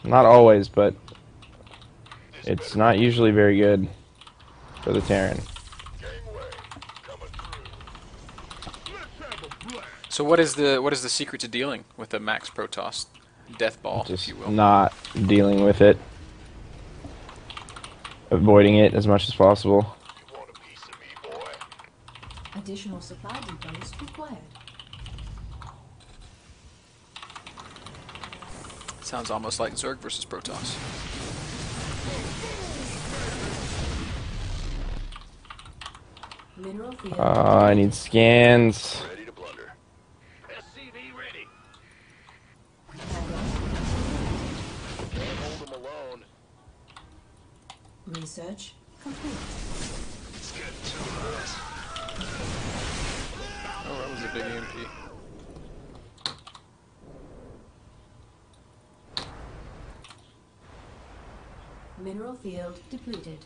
Not always, but it's not usually very good for the Terran. So what is the secret to dealing with a max Protoss death ball, if you Just will? not dealing with it, avoiding it as much as possible. Additional supply depots required. Sounds almost like Zerg versus Protoss. Mineral field. I need scans. Ready to blunder. SCV ready. Can't hold them alone. Research complete. It's getting too hot. Oh, that was a big EMP. Mineral field depleted.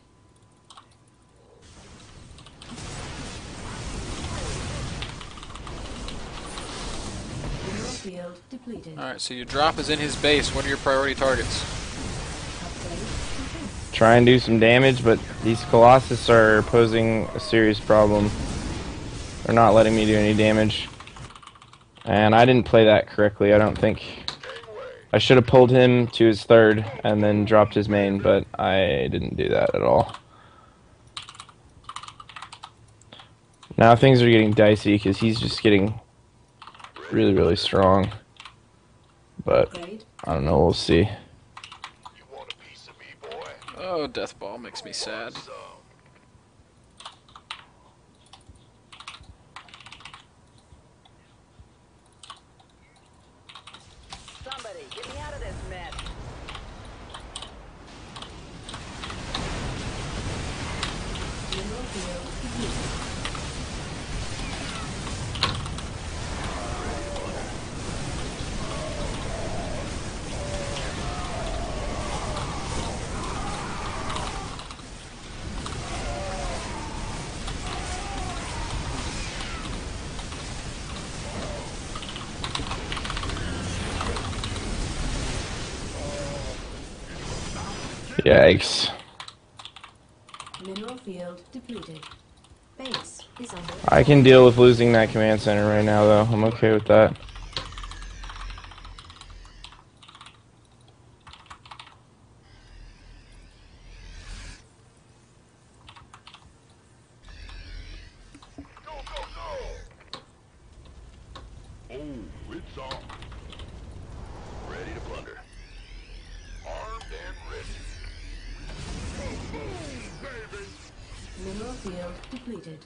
Mineral field depleted. Alright, so your drop is in his base. What are your priority targets? Upgrade complete. Try and do some damage, but these Colossus are posing a serious problem. They're not letting me do any damage. And I didn't play that correctly, I don't think. I should have pulled him to his third and then dropped his main, but I didn't do that at all. Now things are getting dicey because he's just getting really, really strong. But Upgrade. I don't know, we'll see. You want a piece of me, boy? Oh, death ball makes me sad. So, Somebody, get me out of this mess. Mineral field depleted. Yikes. Mineral field depleted. Base is under I can deal with losing that command center right now, though. I'm okay with that. go, go, go! Oh, it's on. Ready to blunder. Armed and ready. Boom, boom, baby! mineral field depleted.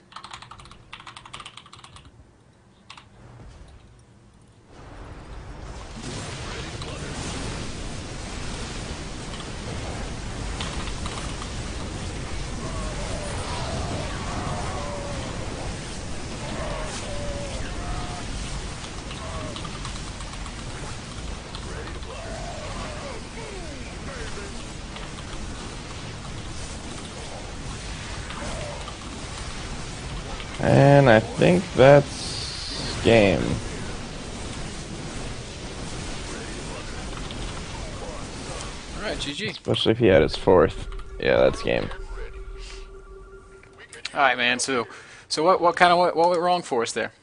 And I think that's game. Alright, GG. Especially if he had his fourth. Yeah, that's game. Alright, man, so what went wrong for us there?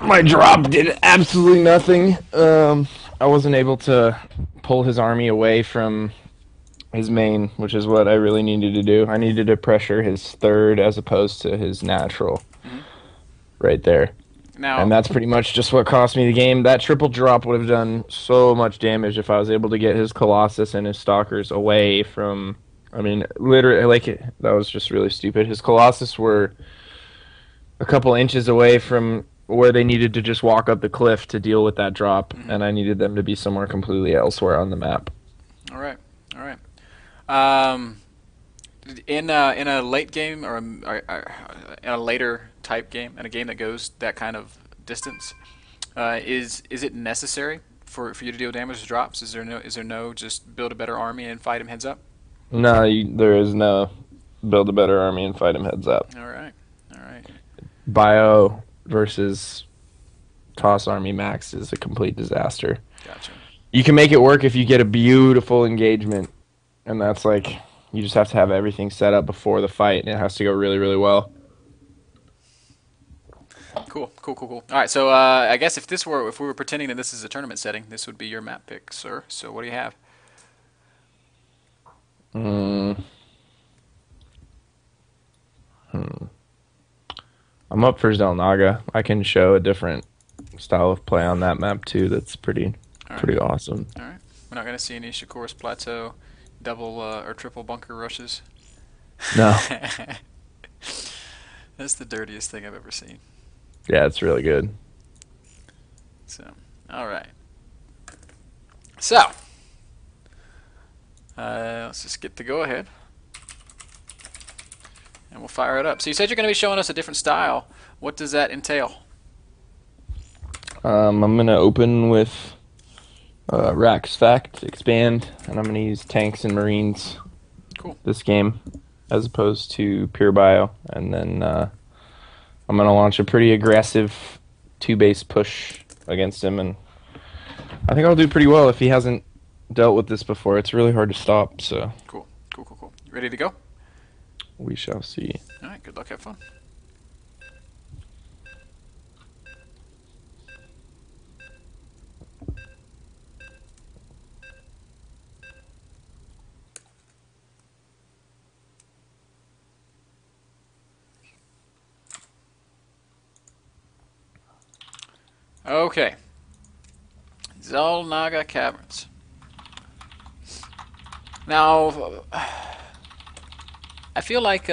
My drop did absolutely nothing. I wasn't able to pull his army away from his main, which is what I really needed to do. I needed to pressure his third as opposed to his natural. Mhm. Right there. Now, And that's pretty much just what cost me the game. That triple drop would have done so much damage if I was able to get his Colossus and his Stalkers away from... I mean, literally, that was just really stupid. His Colossus were a couple inches away from where they needed to just walk up the cliff to deal with that drop, and I needed them to be somewhere completely elsewhere on the map. alright, alright. Um, in a late game in a later type game, in a game that goes that kind of distance, is it necessary for you to deal damage to drops? Is there no just build a better army and fight him heads up? No, there is no build a better army and fight him heads up. All right, all right. Bio versus Toss Army Max is a complete disaster. Gotcha. You can make it work if you get a beautiful engagement, and that's like you just have to have everything set up before the fight, and it has to go really, really well. Cool, cool, cool, cool. All right, so I guess if we were pretending that this is a tournament setting, this would be your map pick, sir. So what do you have? Mm, I'm up for Zelnaga. I can show a different style of play on that map too. That's All right, pretty awesome. all right. We're not gonna see any Shakur's Plateau double or triple bunker rushes. No, That's the dirtiest thing I've ever seen. yeah, it's really good. So, all right. So, let's just get the go ahead, and we'll fire it up. So you said you're going to be showing us a different style. What does that entail? I'm gonna open with Rax Fact Expand, and I'm gonna use tanks and marines Cool. this game, as opposed to pure bio, and then I'm gonna launch a pretty aggressive two-base push against him, and I think I'll do pretty well if he hasn't dealt with this before. It's really hard to stop, so Cool. Cool. Cool. Cool. You ready to go? we shall see. All right. Good luck. Have fun. Okay. Zelnaga Caverns. Now, I feel like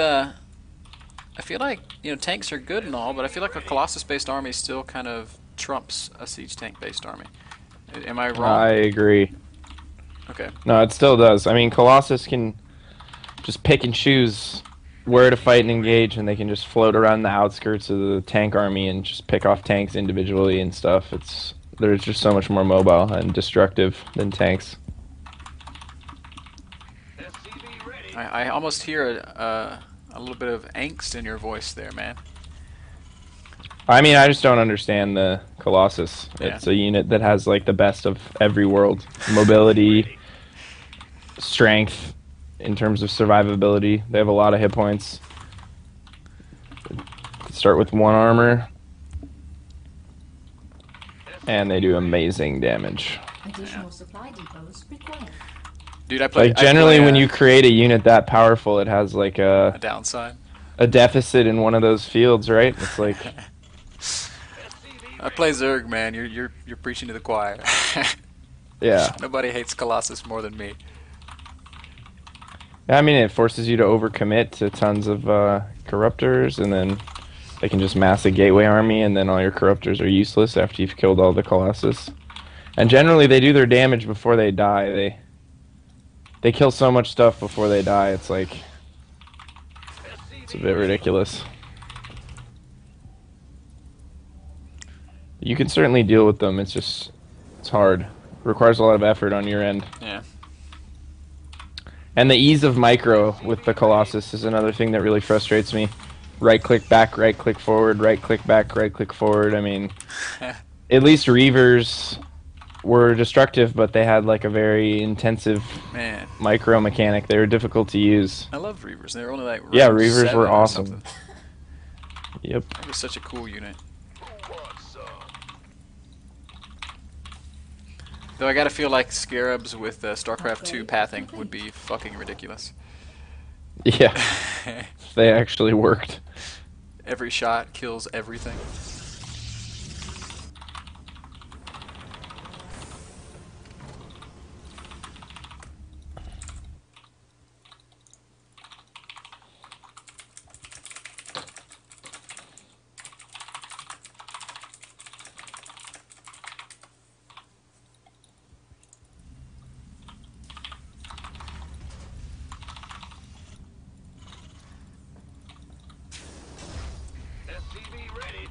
tanks are good and all, but I feel like a Colossus-based army still kind of trumps a siege tank-based army. Am I wrong? I agree. Okay. No, it still does. I mean, Colossus can just pick and choose where to fight and engage, and they can just float around the outskirts of the tank army and just pick off tanks individually and stuff. They're just so much more mobile and destructive than tanks. SCV ready. I almost hear a little bit of angst in your voice there, man. I mean, I just don't understand the Colossus. Yeah. It's a unit that has like the best of every world. Mobility, strength, in terms of survivability. They have a lot of hit points. Start with 1 armor, and they do amazing damage. Additional supply depots required. Dude, I play. Like generally, I play, when you create a unit that powerful, it has like a downside. a deficit in one of those fields, right? It's like I play Zerg, man. You're preaching to the choir. yeah. Nobody hates Colossus more than me. I mean, it forces you to overcommit to tons of corruptors, and then they can just mass a gateway army, and then all your corruptors are useless after you've killed all the Colossus. And generally, they do their damage before they die. They kill so much stuff before they die. It's like it's a bit ridiculous. You can certainly deal with them. It's hard. It requires a lot of effort on your end. Yeah. And the ease of micro with the Colossus is another thing that really frustrates me. Right click back, right click forward, right click back, right click forward. I mean, at least Reavers were destructive, but they had like a very intensive Man, micro mechanic. They were difficult to use. I love Reavers. They were only like Yeah, round Reavers 7 were or awesome. something. Yep. It was such a cool unit. Who wants some? Though I gotta feel like Scarabs with StarCraft 2 pathing would be fucking ridiculous. Yeah, they actually worked. Every shot kills everything. SCV ready.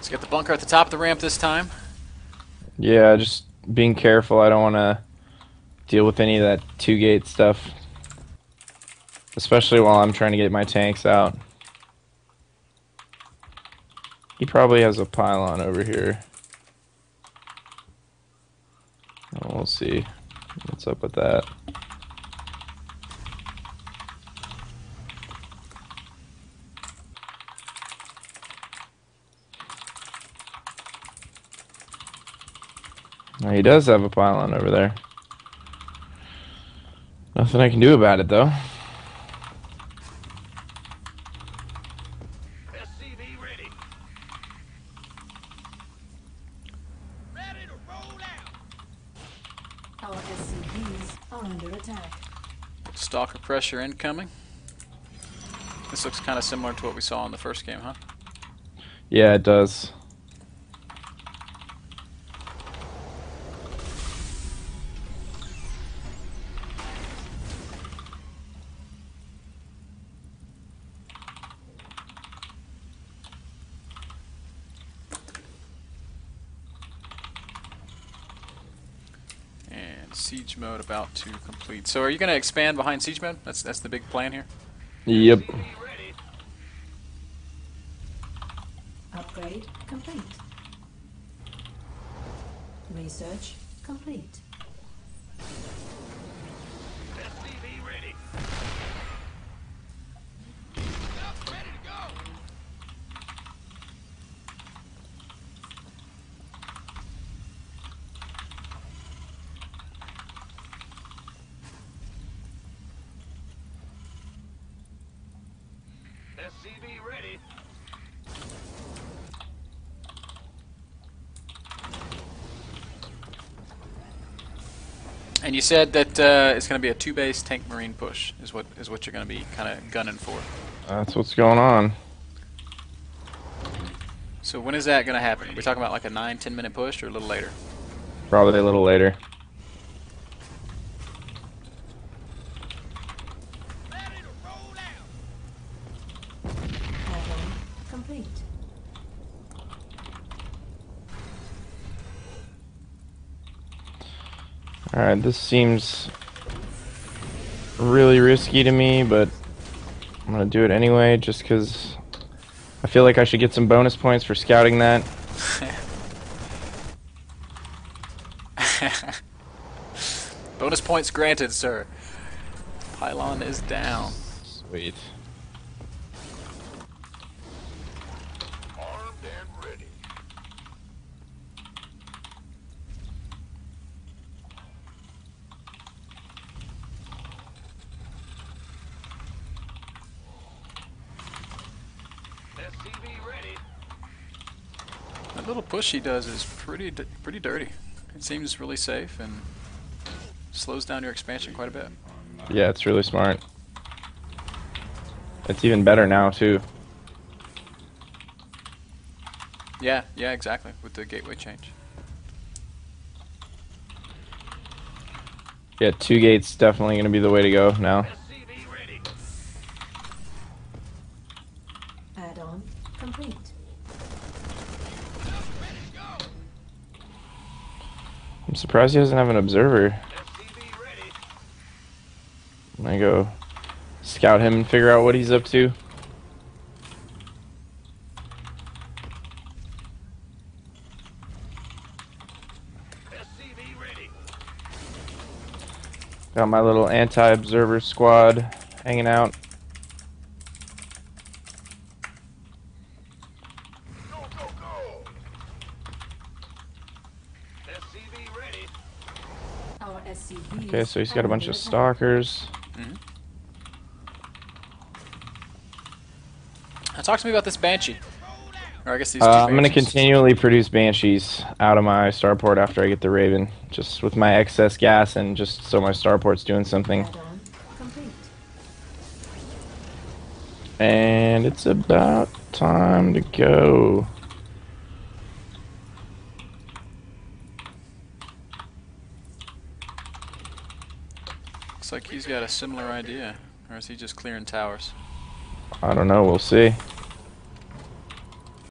Let's get the bunker at the top of the ramp this time. Yeah, just being careful. I don't want to deal with any of that two-gate stuff. Especially while I'm trying to get my tanks out. He probably has a pylon over here. Oh, we'll see what's up with that. Now, he does have a pylon over there. Nothing I can do about it, though. SCV ready. Ready to roll out. Our SCVs are under attack. Stalker pressure incoming. This looks kind of similar to what we saw in the first game, huh? Yeah, it does. And siege mode about to complete. So are you going to expand behind siege mode? That's the big plan here. Yep. SCV ready. Upgrade complete. Research complete. SCV ready. Up, ready to go. SCV ready. And you said that it's going to be a 2-base tank marine push is what you're going to be kind of gunning for. That's what's going on. So when is that going to happen? Are we talking about like a 9-10 minute push or a little later? Probably a little later. Ready to roll out. Add-on complete. Alright, this seems really risky to me, but I'm gonna do it anyway just because I feel like I should get some bonus points for scouting that. Bonus points granted, sir. Pylon is down. Sweet. Armed and ready. SCV ready. That little push he does is pretty dirty. It seems really safe and slows down your expansion quite a bit. Yeah, it's really smart. It's even better now, too. Yeah, exactly, with the gateway change. Yeah, 2 gates definitely gonna be the way to go now. SCV ready. Add-on complete. Ready to go. I'm surprised he doesn't have an observer. SCV ready. I'm gonna go scout him and figure out what he's up to. SCV ready. Got my little anti-observer squad hanging out. Go, go, go. SCV ready. Our SCVs Okay, so he's got a are bunch under of attack. stalkers. Now talk to me about this Banshee. Or I guess these two I'm gonna Banshees. continually produce banshees out of my starport after I get the Raven, just with my excess gas and just so my starport's doing something. Add-on complete. And it's about time to go. Looks like he's got a similar idea. Or is he just clearing towers? I don't know, we'll see.